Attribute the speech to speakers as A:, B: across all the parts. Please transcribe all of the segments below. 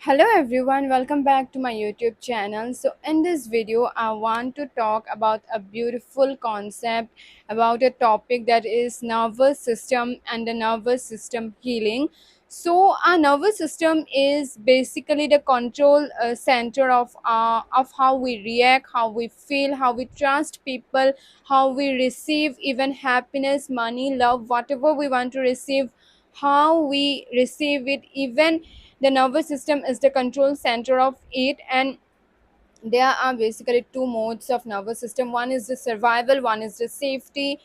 A: Hello everyone, welcome back to my YouTube channel. So in this video I want to talk about a beautiful concept about a topic that is nervous system and the nervous system healing. So our nervous system is basically the control center of how we react, how we feel, how we trust people, how we receive even happiness, money, love, whatever we want to receive, how we receive it. Even the nervous system is the control center of it. And there are basically two modes of nervous system. One is the survival, one is the safety.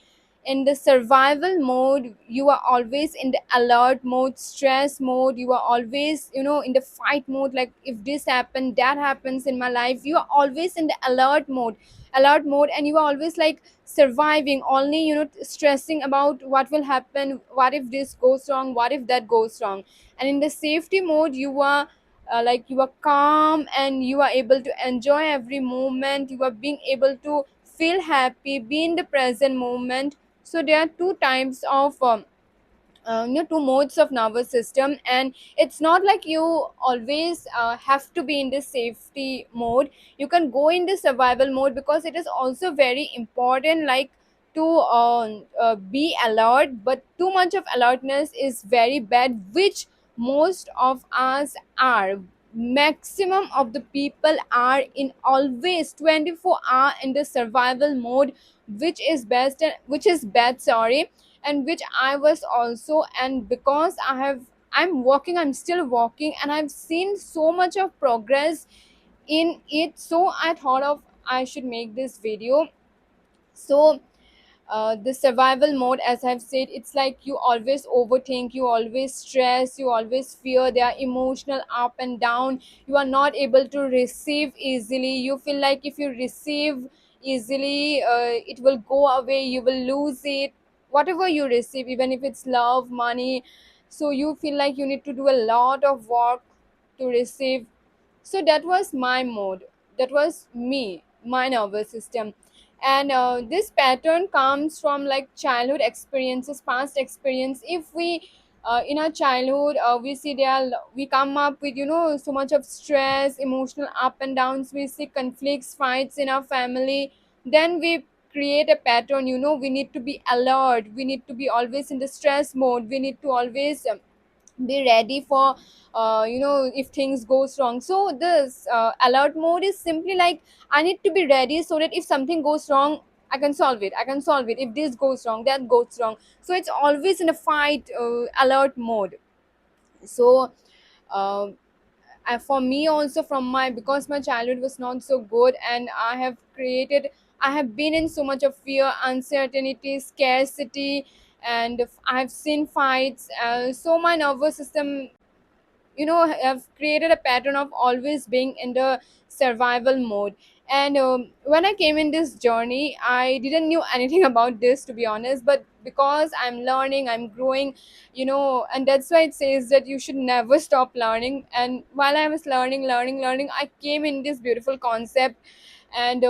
A: In the survival mode, you are always in the alert mode, stress mode. You are always, in the fight mode. Like, if this happens, that happens in my life, you are always in the alert mode, and you are always like surviving, only stressing about what will happen, what if this goes wrong, what if that goes wrong. And in the safety mode, you are like you are calm and you are able to enjoy every moment. You are being able to feel happy, be in the present moment. So there are two types of two modes of nervous system, and it's not like you always have to be in the safety mode. You can go in the survival mode, because it is also very important, like to be alert. But too much of alertness is very bad, which most of us are. Maximum of the people are in always 24 hour in the survival mode, which is best and which is bad, sorry. And which I was also. And because I'm walking, I'm still walking, and I've seen so much of progress in it, so I thought of I should make this video. So the survival mode, as I've said, it's like you always overthink, you always stress, you always fear. They are emotional up and down. You are not able to receive easily. You feel like if you receive easily, it will go away, you will lose it, whatever you receive, even if it's love, money. So you feel like you need to do a lot of work to receive. So that was my mode, that was me, my nervous system. And this pattern comes from like childhood experiences, past experience. If we in our childhood, we see we come up with so much of stress, emotional up and downs. We see conflicts, fights in our family. Then we create a pattern. We need to be alert, we need to be always in the stress mode, we need to always be ready for if things goes wrong. So this alert mode is simply like, I need to be ready, so that if something goes wrong, I can solve it. If this goes wrong, that goes wrong. So it's always in a fight, alert mode. So uh, for me also, from my, because my childhood was not so good, and I have been in so much of fear, uncertainty, scarcity, and I have seen fights. So my nervous system have created a pattern of always being in the survival mode. And when I came in this journey, I didn't knew anything about this, to be honest. But because I'm learning, I'm growing, and that's why it says that you should never stop learning. And while I was learning, I came in this beautiful concept. And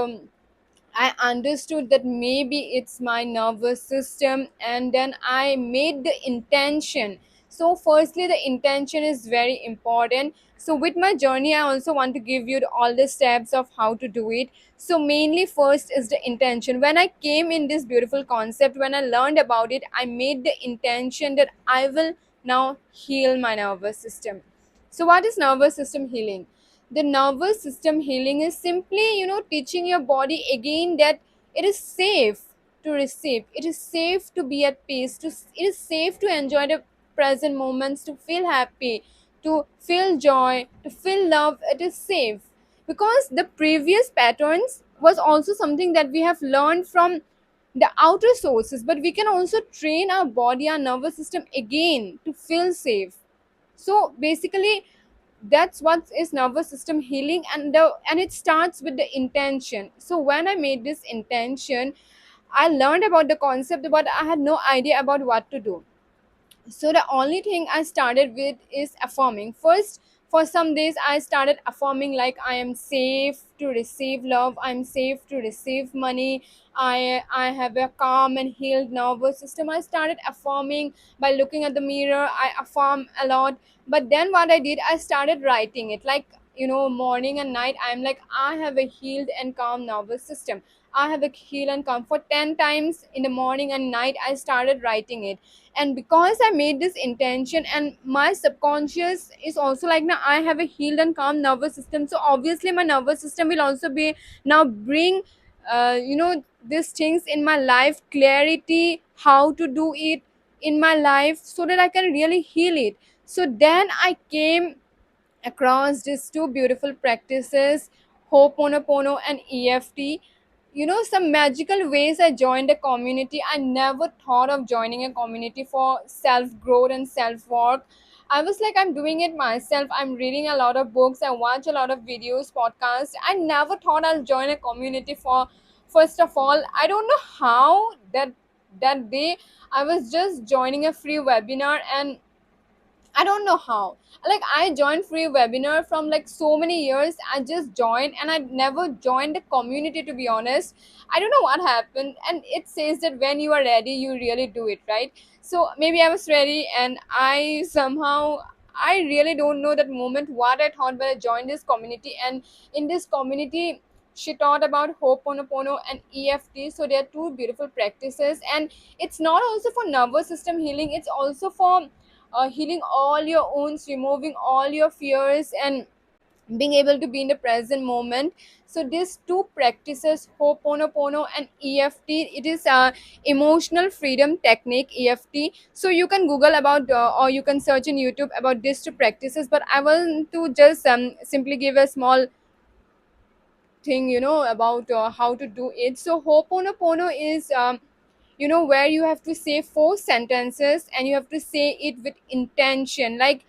A: I understood that maybe it's my nervous system, and then I made the intention. So, firstly, the intention is very important. So, with my journey, I also want to give you all the steps of how to do it. So, mainly, first is the intention. When I came in this beautiful concept, when I learned about it, I made the intention that I will now heal my nervous system. So, what is nervous system healing? The nervous system healing is simply teaching your body again that it is safe to receive, it is safe to be at peace, it is safe to enjoy the present moments, to feel happy, to feel joy, to feel love. It is safe, because the previous patterns was also something that we have learned from the outer sources. But we can also train our body, our nervous system again to feel safe. So basically, that's what is nervous system healing. And it starts with the intention. So when I made this intention, I learned about the concept, but I had no idea about what to do. So the only thing I started with is affirming. First, For some days I started affirming like I am safe to receive love, I'm safe to receive money, I have a calm and healed nervous system. I started affirming by looking at the mirror. I affirm a lot. But then what I did, I started writing it, like, morning and night. I'm like, I have a healed and calm nervous system. I have a heal and calm. For 10 times in the morning and night I started writing it. And because I made this intention, and my subconscious is also like, now I have a healed and calm nervous system, so obviously my nervous system will also be now bring these things in my life, clarity how to do it in my life, so that I can really heal it. So then I came across these two beautiful practices, Ho'oponopono and EFT. Some magical ways I joined a community. I never thought of joining a community for self growth and self work. I was like, I'm doing it myself. I'm reading a lot of books. I watch a lot of videos, podcasts. I never thought I'll join a community for. First of all, I don't know how that day I was just joining a free webinar, and I don't know how. Like, I joined free webinar from like so many years. I just joined and I never joined the community, to be honest. I don't know what happened. And it says that when you are ready, you really do it, right? So maybe I was ready, and I somehow, I really don't know that moment what I thought when I joined this community. And in this community, she taught about Ho'oponopono and EFT. So there are two beautiful practices, and it's not also for nervous system healing. It's also for healing all your wounds, removing all your fears, and being able to be in the present moment. So these two practices, Ho'oponopono and EFT, it is a emotional freedom technique, EFT. So you can Google about, or you can search in YouTube about these two practices. But I want to just simply give a small thing, about how to do it. So Ho'oponopono is where you have to say four sentences, and you have to say it with intention, like,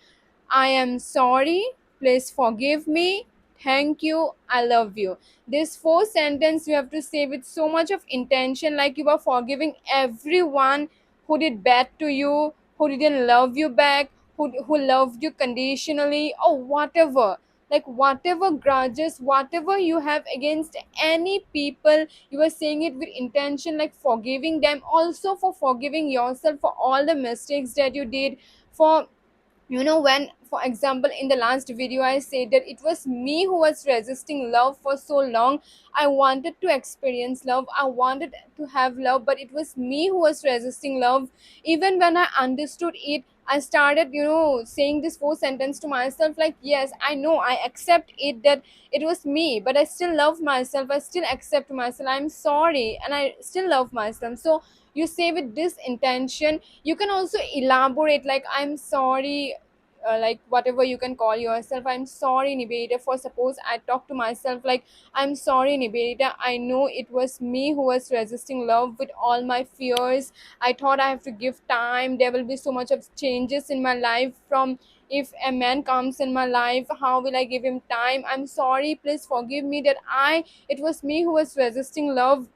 A: I am sorry, please forgive me, thank you, I love you. This four sentence you have to say with so much of intention, like you are forgiving everyone who did bad to you, who didn't love you back, who loved you conditionally, or whatever. Like, whatever grudges, whatever you have against any people, you are saying it with intention, like forgiving them, also for forgiving yourself for all the mistakes that you did. For, when, for example, in the last video I said that it was me who was resisting love for so long. I wanted to experience love, I wanted to have love, but it was me who was resisting love. Even when I understood it, I started, saying this four sentence to myself, like, yes, I know, I accept it, that it was me, but I still love myself, I still accept myself, I'm sorry, and I still love myself. So you say with this intention. You can also elaborate, like, I'm sorry, like whatever you can call yourself. I'm sorry, Nivedita, for suppose I talk to myself like, I'm sorry, Nivedita, I know it was me who was resisting love with all my fears. I thought I have to give time, there will be so much of changes in my life. From, if a man comes in my life, how will I give him time? I'm sorry, please forgive me, that it was me who was resisting love.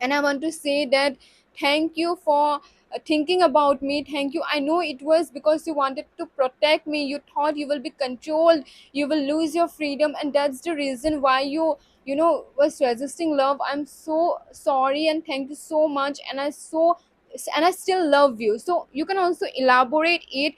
A: And I want to say that, thank you for thinking about me, thank you, I know it was because you wanted to protect me, you thought you will be controlled, you will lose your freedom, and that's the reason why you was resisting love. I'm so sorry, and thank you so much, and I still love you. So you can also elaborate it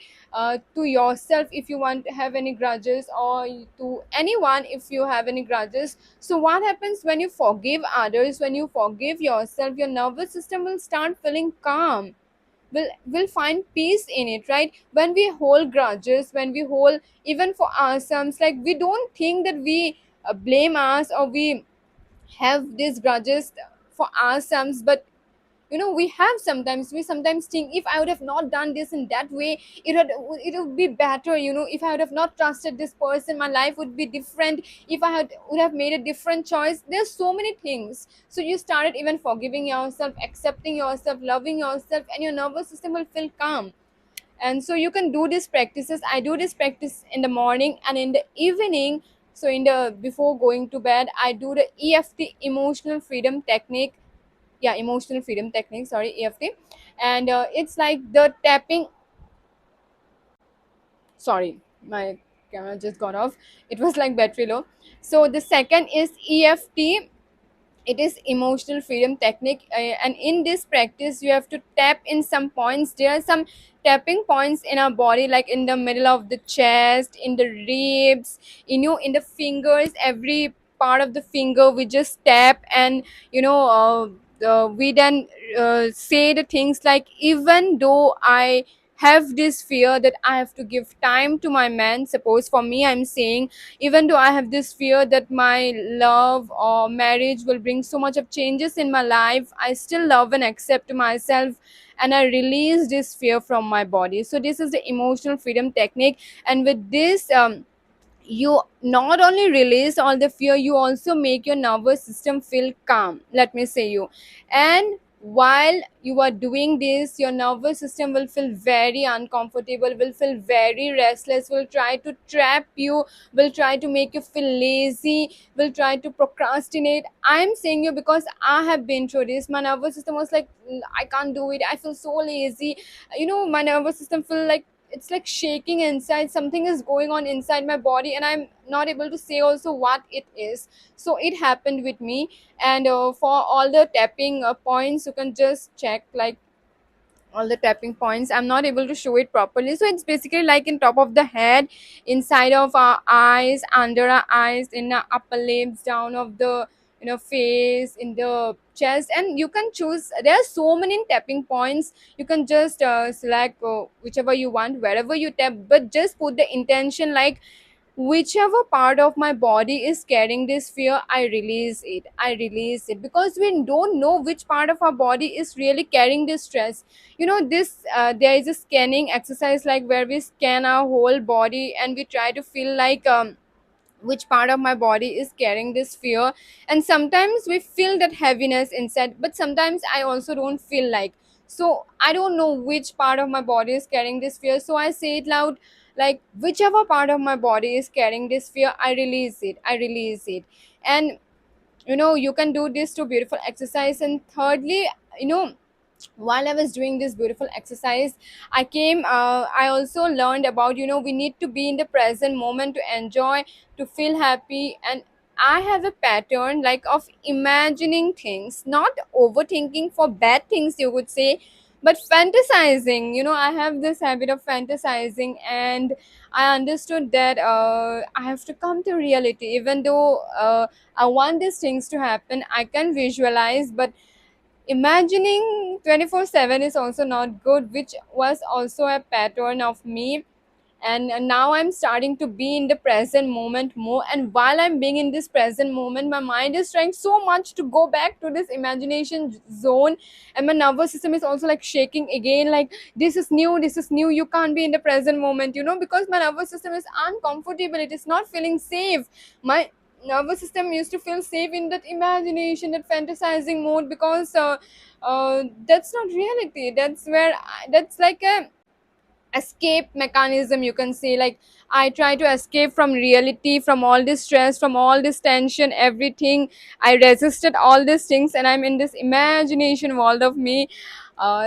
A: to yourself if you want to have any grudges, or to anyone if you have any grudges. So what happens when you forgive others, when you forgive yourself, your nervous system will start feeling calm, will find peace in it, right? When we hold grudges, when we hold, even for ourselves, like, we don't think that we blame us, or we have these grudges for ourselves. But we sometimes think, if I would have not done this in that way, it would be better. If I would have not trusted this person, my life would be different. If would have made a different choice, there's so many things. So you started even forgiving yourself, accepting yourself, loving yourself, and your nervous system will feel calm. And so you can do these practices. I do this practice in the morning and in the evening. So in the before going to bed, I do the EFT, emotional freedom technique. Yeah, emotional freedom technique, sorry, EFT. And it's like the tapping, sorry, my camera just got off. It was like battery low. So the second is EFT. It is emotional freedom technique, and in this practice you have to tap in some points. There are some tapping points in our body, like in the middle of the chest, in the ribs, in the fingers. Every part of the finger we just tap, and we then say the things like, even though I have this fear that I have to give time to my man. Suppose for me, I'm saying, even though I have this fear that my love or marriage will bring so much of changes in my life, I still love and accept myself, and I release this fear from my body. So this is the emotional freedom technique. And with this, you not only release all the fear, you also make your nervous system feel calm, let me say you. And while you are doing this, your nervous system will feel very uncomfortable, will feel very restless, will try to trap you, will try to make you feel lazy, will try to procrastinate. I'm saying you because I have been through this. My nervous system was like, I can't do it, I feel so lazy. My nervous system feel like it's like shaking inside. Something is going on inside my body, and I'm not able to say also what it is. So it happened with me. And for all the tapping points, you can just check, like, all the tapping points. I'm not able to show it properly. So it's basically like in top of the head, inside of our eyes, under our eyes, in our upper lips, down of the face, in the chest. And you can choose, there are so many tapping points. You can just select whichever you want, wherever you tap, but just put the intention like, whichever part of my body is carrying this fear, I release it, I release it. Because we don't know which part of our body is really carrying this stress. This there is a scanning exercise, like where we scan our whole body, and we try to feel like, which part of my body is carrying this fear. And sometimes we feel that heaviness inside, but sometimes I also don't feel like. So I don't know which part of my body is carrying this fear, so I say it loud, like, whichever part of my body is carrying this fear, I release it, I release it. And you can do this to beautiful exercise. And thirdly, you know while I was doing this beautiful exercise, I also learned about, we need to be in the present moment to enjoy, to feel happy. And I have a pattern like of imagining things, not overthinking for bad things, you would say, but fantasizing. I have this habit of fantasizing, and I understood that I have to come to reality. Even though I want these things to happen, I can visualize, but imagining 24/7 is also not good, which was also a pattern of me. And now I'm starting to be in the present moment more. And while I'm being in this present moment, my mind is trying so much to go back to this imagination zone. And my nervous system is also like shaking again, like, this is new, this is new, you can't be in the present moment, because my nervous system is uncomfortable, it is not feeling safe. My nervous system used to feel safe in that imagination, that fantasizing mode, because that's not reality. That's where that's like a escape mechanism, you can say. Like, I try to escape from reality, from all this stress, from all this tension, everything. I resisted all these things, and I'm in this imagination world of me.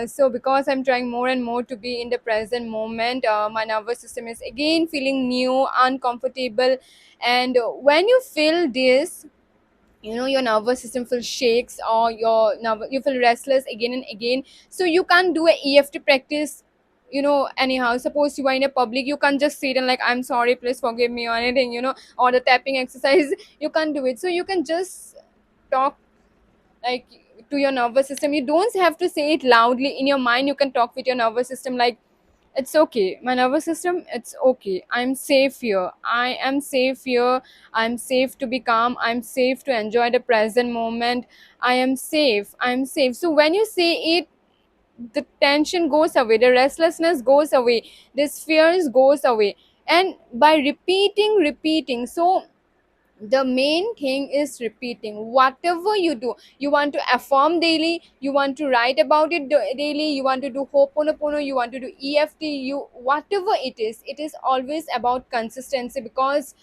A: So because I'm trying more and more to be in the present moment, my nervous system is again feeling new, uncomfortable. And when you feel this, your nervous system feels shakes, or you feel restless again and again. So you can't do a EFT practice, anyhow. Suppose you are in a public, you can't just sit and like, I'm sorry, please forgive me, or anything, or the tapping exercise. You can't do it. So you can just talk, like, to your nervous system. You don't have to say it loudly in your mind. You can talk with your nervous system like, it's okay, my nervous system, it's okay, I'm safe here, I am safe here, I'm safe to be calm, I'm safe to enjoy the present moment, I am safe, I'm safe. So when you say it, the tension goes away, the restlessness goes away, this fears goes away. And by repeating, so the main thing is repeating. Whatever you do, you want to affirm daily, you want to write about it daily, you want to do ho'oponopono, you want to do EFT, you whatever it is always about consistency. Because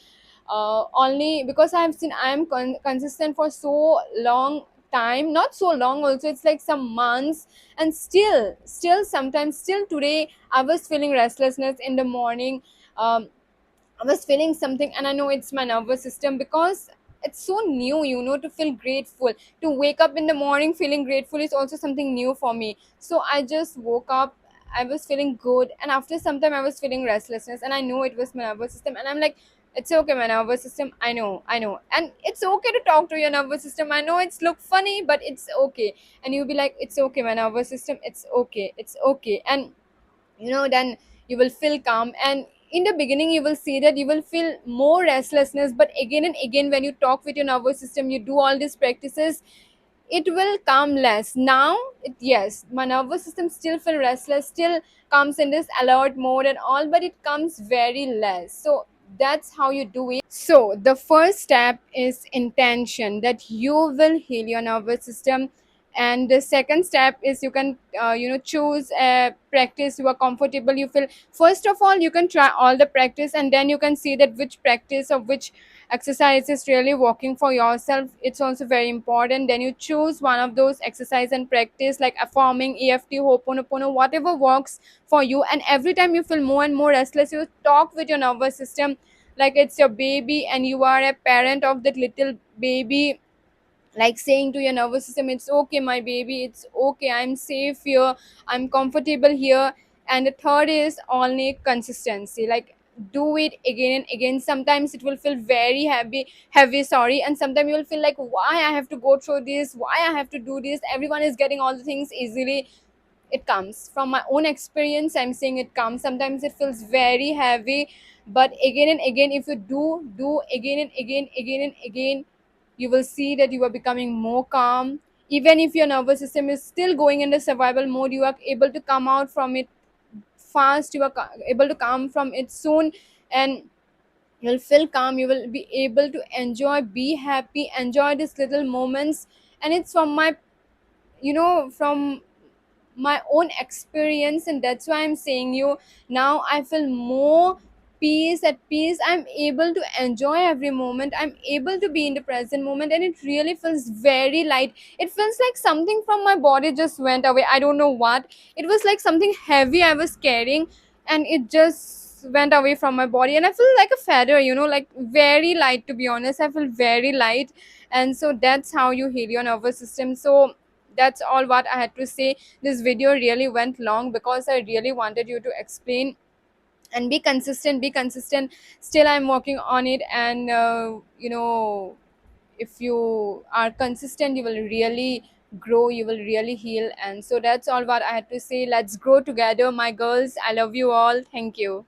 A: only because I have seen I am consistent for so long time, not so long also, it's like some months. And still sometimes, still today, I was feeling restlessness in the morning. um, I was feeling something, and I know it's my nervous system because it's so new, to feel grateful. To wake up in the morning feeling grateful is also something new for me. So I just woke up, I was feeling good, and after some time I was feeling restlessness, and I know it was my nervous system. And I'm like, it's okay, my nervous system. I know. And it's okay to talk to your nervous system. I know it's look funny, but it's okay. And you'll be like, it's okay, my nervous system, it's okay, it's okay. And then you will feel calm. And in the beginning you will see that you will feel more restlessness, but again and again when you talk with your nervous system, you do all these practices, it will calm less. Now yes, my nervous system still feel restless, still comes in this alert mode and all, but it comes very less. So that's how you do it. So the first step is intention, that you will heal your nervous system. And the second step is you can choose a practice you are comfortable, you feel. First of all, you can try all the practice, and then you can see that which practice or which exercise is really working for yourself. It's also very important. Then you choose one of those exercise and practice, like affirming, EFT, ho'oponopono, whatever works for you. And every time you feel more and more restless, you talk with your nervous system like it's your baby and you are a parent of that little baby, like saying to your nervous system, it's okay, my baby, it's okay, I'm safe here, I'm comfortable here. And the third is only consistency, like do it again and again. Sometimes it will feel very heavy, sorry, and sometimes you will feel like, why I have to go through this, why I have to do this, everyone is getting all the things easily. It comes from my own experience, I'm saying it comes. Sometimes it feels very heavy, but again and again, if you do again and again and again, you will see that you are becoming more calm. Even if your nervous system is still going in the survival mode, you are able to come out from it fast, you are able to come from it soon. And you'll feel calm, you will be able to enjoy, be happy, enjoy these little moments. And it's from my from my own experience, and that's why I'm saying you. Now I feel more peace, at peace, I'm able to enjoy every moment, I'm able to be in the present moment, and it really feels very light. It feels like something from my body just went away, I don't know what. It was like something heavy I was carrying, and it just went away from my body, and I feel like a feather, like very light, to be honest, I feel very light. And so that's how you heal your nervous system. So that's all what I had to say. This video really went long because I really wanted you to explain. And be consistent, still I'm working on it. And if you are consistent, you will really grow, you will really heal. And so that's all what I had to say. Let's grow together, my girls. I love you all. Thank you.